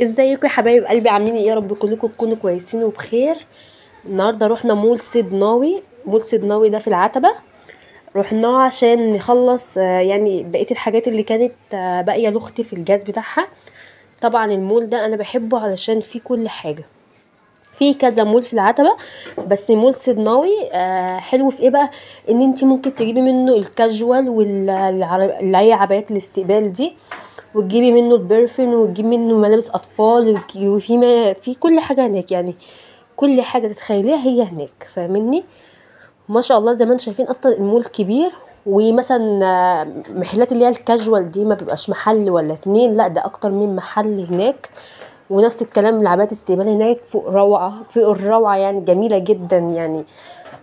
ازيكم يا حبايب قلبي، عاملين ايه؟ يا رب كلكم تكونوا كويسين وبخير. النهارده رحنا مول صدناوي. مول صدناوي ده في العتبه. رحناه عشان نخلص يعني بقيه الحاجات اللي كانت باقيه لاختي في الجهاز بتاعها. طبعا المول ده انا بحبه علشان فيه كل حاجه. في كذا مول في العتبه، بس مول صدناوي حلو في ايه بقى؟ ان انت ممكن تجيبي منه الكاجوال اللي هي عبايات الاستقبال دي، وتجيبي منه البرفن، وتجيبي منه ملابس اطفال، في كل حاجه هناك يعني. كل حاجه تتخيليها هي هناك، فاهمني؟ ما شاء الله. زي ما انتم شايفين اصلا المول كبير. ومثلا محلات اللي هي الكاجوال دي ما بيبقاش محل ولا اتنين، لا ده اكتر من محل هناك. ونفس الكلام العبايات استقبال هناك فوق روعه، فوق الروعه يعني، جميله جدا يعني.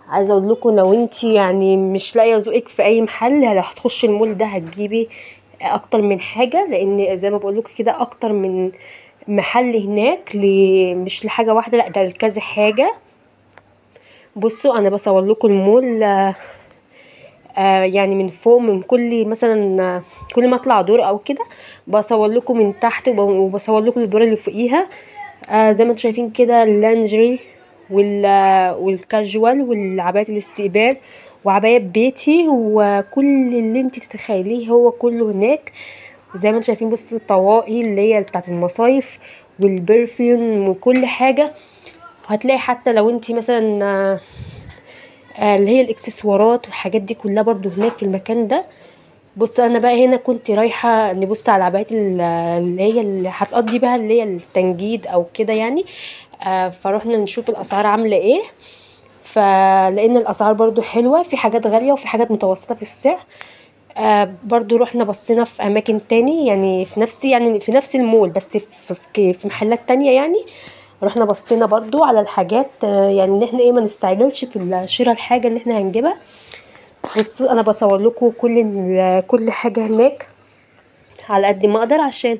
عايزه اقول لكم لو انت يعني مش لاقيه ذوقك في اي محل، هتخشي المول ده هتجيبي اكتر من حاجه، لان زي ما بقول لكم كده اكتر من محل هناك مش لحاجه واحده، لا ده لكذا حاجه. بصوا انا بصور لكم المول يعني من فوق، من كل مثلا كل ما اطلع دور او كده بصور لكم من تحت، وبصور لكم الدور اللي فوقيها. زي ما انتم شايفين كده اللانجري والكاجوال والعبايات الاستقبال وعبايات بيتي، وكل اللي انت تتخيليه هو كله هناك. وزي ما انتم شايفين بصوا الطواقي اللي هي بتاعت المصايف والبرفيوم وكل حاجه. وهتلاقي حتى لو انت مثلا اللي هي الاكسسوارات والحاجات دي كلها برضو هناك في المكان ده. بص انا بقى هنا كنت رايحه نبص على العبايات اللي هي اللي هتقضي بها اللي هي التنجيد او كده يعني. فروحنا نشوف الاسعار عامله ايه. فلقينا الاسعار برضو حلوه، في حاجات غاليه وفي حاجات متوسطه في السعر. برضو رحنا بصينا في اماكن تاني يعني في نفس المول، بس في محلات تانية يعني. رحنا بصينا برضو على الحاجات يعني ان احنا ايه ما نستعجلش في شراء الحاجه اللي احنا هنجيبها. بصوا انا بصور لكم كل حاجه هناك على قد ما اقدر، عشان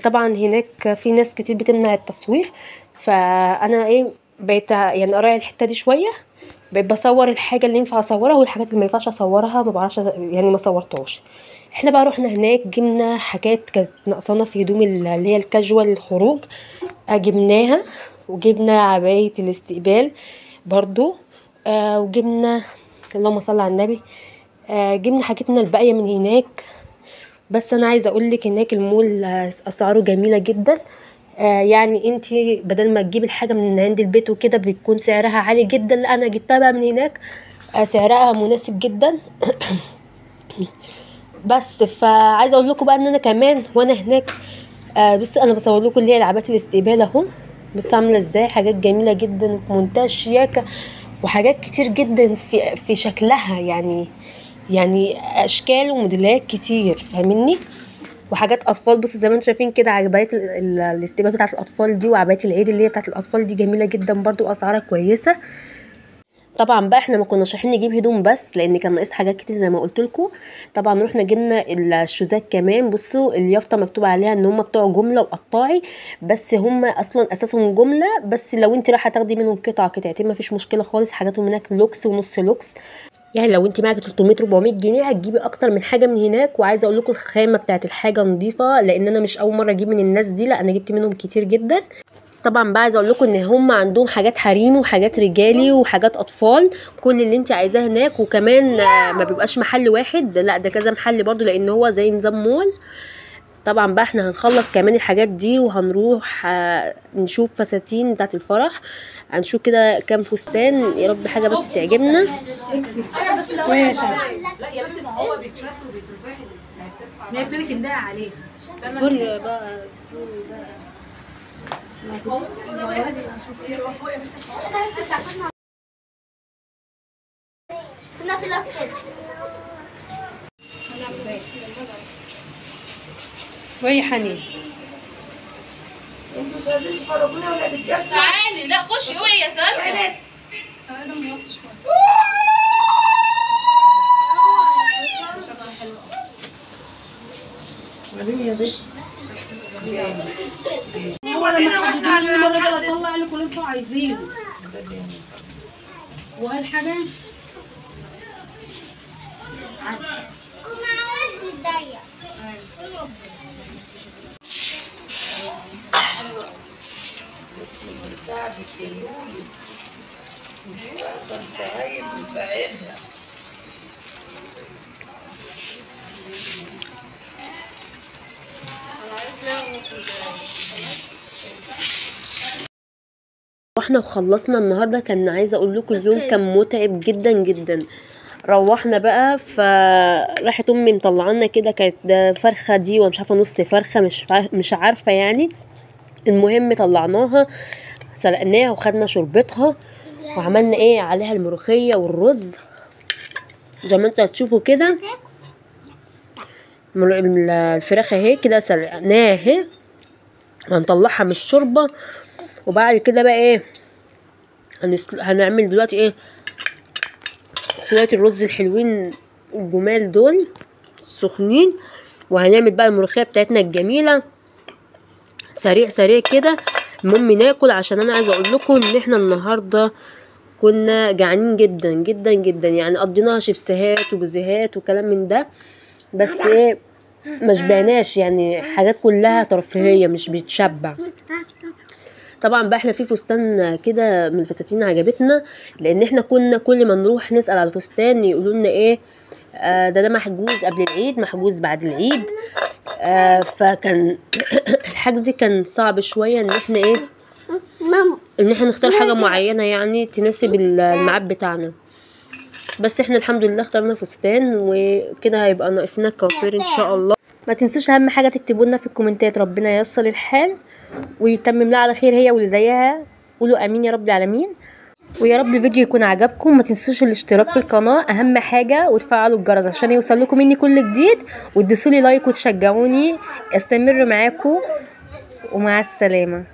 طبعا هناك في ناس كتير بتمنع التصوير. فانا ايه بقيت يعني اراعي الحته دي شويه. بقيت بصور الحاجه اللي ينفع اصورها، والحاجات اللي ما ينفعش اصورها ما بعرفش يعني ما صورتهاش. احنا بقى رحنا هناك جبنا حاجات كانت ناقصانا في هدوم اللي هي الكاجوال الخروج. جبناها. وجبنا عباية الاستقبال برضو. وجبنا اللهم صل على النبي. جبنا حاجتنا الباقية من هناك. بس انا عايزه اقولك هناك المول اسعاره جميله جدا. يعني انتي بدل ما تجيبي الحاجه من عند البيت وكده بيكون سعرها عالي جدا، لا انا جبتها بقى من هناك سعرها مناسب جدا. بس فعايزه اقول لكم بقى ان انا كمان وانا هناك بص انا بصور لكم اللي هي لعبات الاستقبال اهو. بص عامله ازاي، حاجات جميله جدا وفي منتهى الشياكه. وحاجات كتير جدا في شكلها يعني اشكال وموديلات كتير، فاهميني؟ وحاجات اطفال. بص زي ما انتم شايفين كده عبايات الاستقبال بتاعه الاطفال دي، وعبايات العيد اللي هي بتاعه الاطفال دي جميله جدا برضو، اسعارها كويسه. طبعا بقى احنا ما كناش رايحين نجيب هدوم بس، لان كان ناقص حاجات كتير زي ما قلت لكم. طبعا رحنا جبنا الشوزات كمان. بصوا اليافطه مكتوب عليها ان هم بتوع جمله وقطاعي، بس هم اصلا اساسهم جمله، بس لو انت رايحه تاخدي منهم قطعه قطعتين ما فيش مشكله خالص. حاجاتهم هناك لوكس ونص لوكس. يعني لو انت معاكي 300 400 جنيه هتجيبي اكتر من حاجه من هناك. وعايزه اقول لكم الخامه بتاعت الحاجه نظيفه، لان انا مش اول مره اجيب من الناس دي، لا انا جبت منهم كتير جدا. طبعا بقى عايزه اقول لكم ان هم عندهم حاجات حريمي وحاجات رجالي وحاجات اطفال، كل اللي انت عايزاه هناك. وكمان ما بيبقاش محل واحد، لا ده كذا محل برضو، لان هو زي نظام مول. طبعا بقى احنا هنخلص كمان الحاجات دي وهنروح نشوف فساتين بتاعت الفرح. هنشوف كده كام فستان، يا رب حاجه بس تعجبنا. لا يا بنتي ما هو بيتشد وبيترفع. ما هي بتقولك اندهى عليه. اصبري بقى اصبري بقى. في الاستاذ وهي حنين انتوا مش عايزين تفرجونا ولا بتجازوا؟ تعالي لا خشي اوعي يا سلمى. انا موطي شويه. شكلها حلو. وريني يا باشا. هو لما حد يجي لي الراجل اطلع لكم اللي انتوا عايزينه. وقال حاجه كنا عاوز يضيق. يساعدك يا يولي عشان سهيل يساعدها. واحنا وخلصنا النهارده. كان عايزه اقول لكم اليوم كان متعب جدا جدا. روحنا بقى، فراحت امي مطلعنا كده، كانت ده فرخه دي ومش عارفه نص فرخه، مش عارفه يعني. المهم طلعناها سلقناها وخدنا شربتها وعملنا ايه عليها الملوخيه والرز زي ما انتوا هتشوفوا كده. الفراخ اهي كده سلقناها اهي، هنطلعها من الشوربه. وبعد كده بقى ايه هنعمل دلوقتي ايه شويه الرز الحلوين الجمال دول سخنين، وهنعمل بقى الملوخيه بتاعتنا الجميله سريع سريع كده. المهم ناكل، عشان انا عايزه اقول لكم ان احنا النهارده كنا جعانين جدا جدا جدا، يعني قضيناها شيبسيهات وبزيهات وكلام من ده، بس ايه ما شبعناش، يعني حاجات كلها ترفيهيه مش بتشبع. طبعا بقى احنا في فستان كده من الفساتين عجبتنا، لان احنا كنا كل ما نروح نسال على الفستان يقولوا لنا ايه ده محجوز قبل العيد، محجوز بعد العيد. فكان الحجز كان صعب شويه ان احنا ايه ان احنا نختار حاجه معينه يعني تناسب الميعاد بتاعنا. بس احنا الحمد لله اخترنا فستان، وكده هيبقى ناقصنا الكوافير ان شاء الله. ما تنسوش اهم حاجه تكتبوا لنا في الكومنتات ربنا ييسر الحال ويتمم لها على خير هي واللي زيها. قولوا امين يا رب العالمين. ويا رب الفيديو يكون عجبكم. ما تنسوش الاشتراك في القناه اهم حاجه، وتفعلوا الجرس عشان يوصل لكم مني كل جديد، وتدوسوا لي لايك وتشجعوني استمر معاكم. ومع السلامه.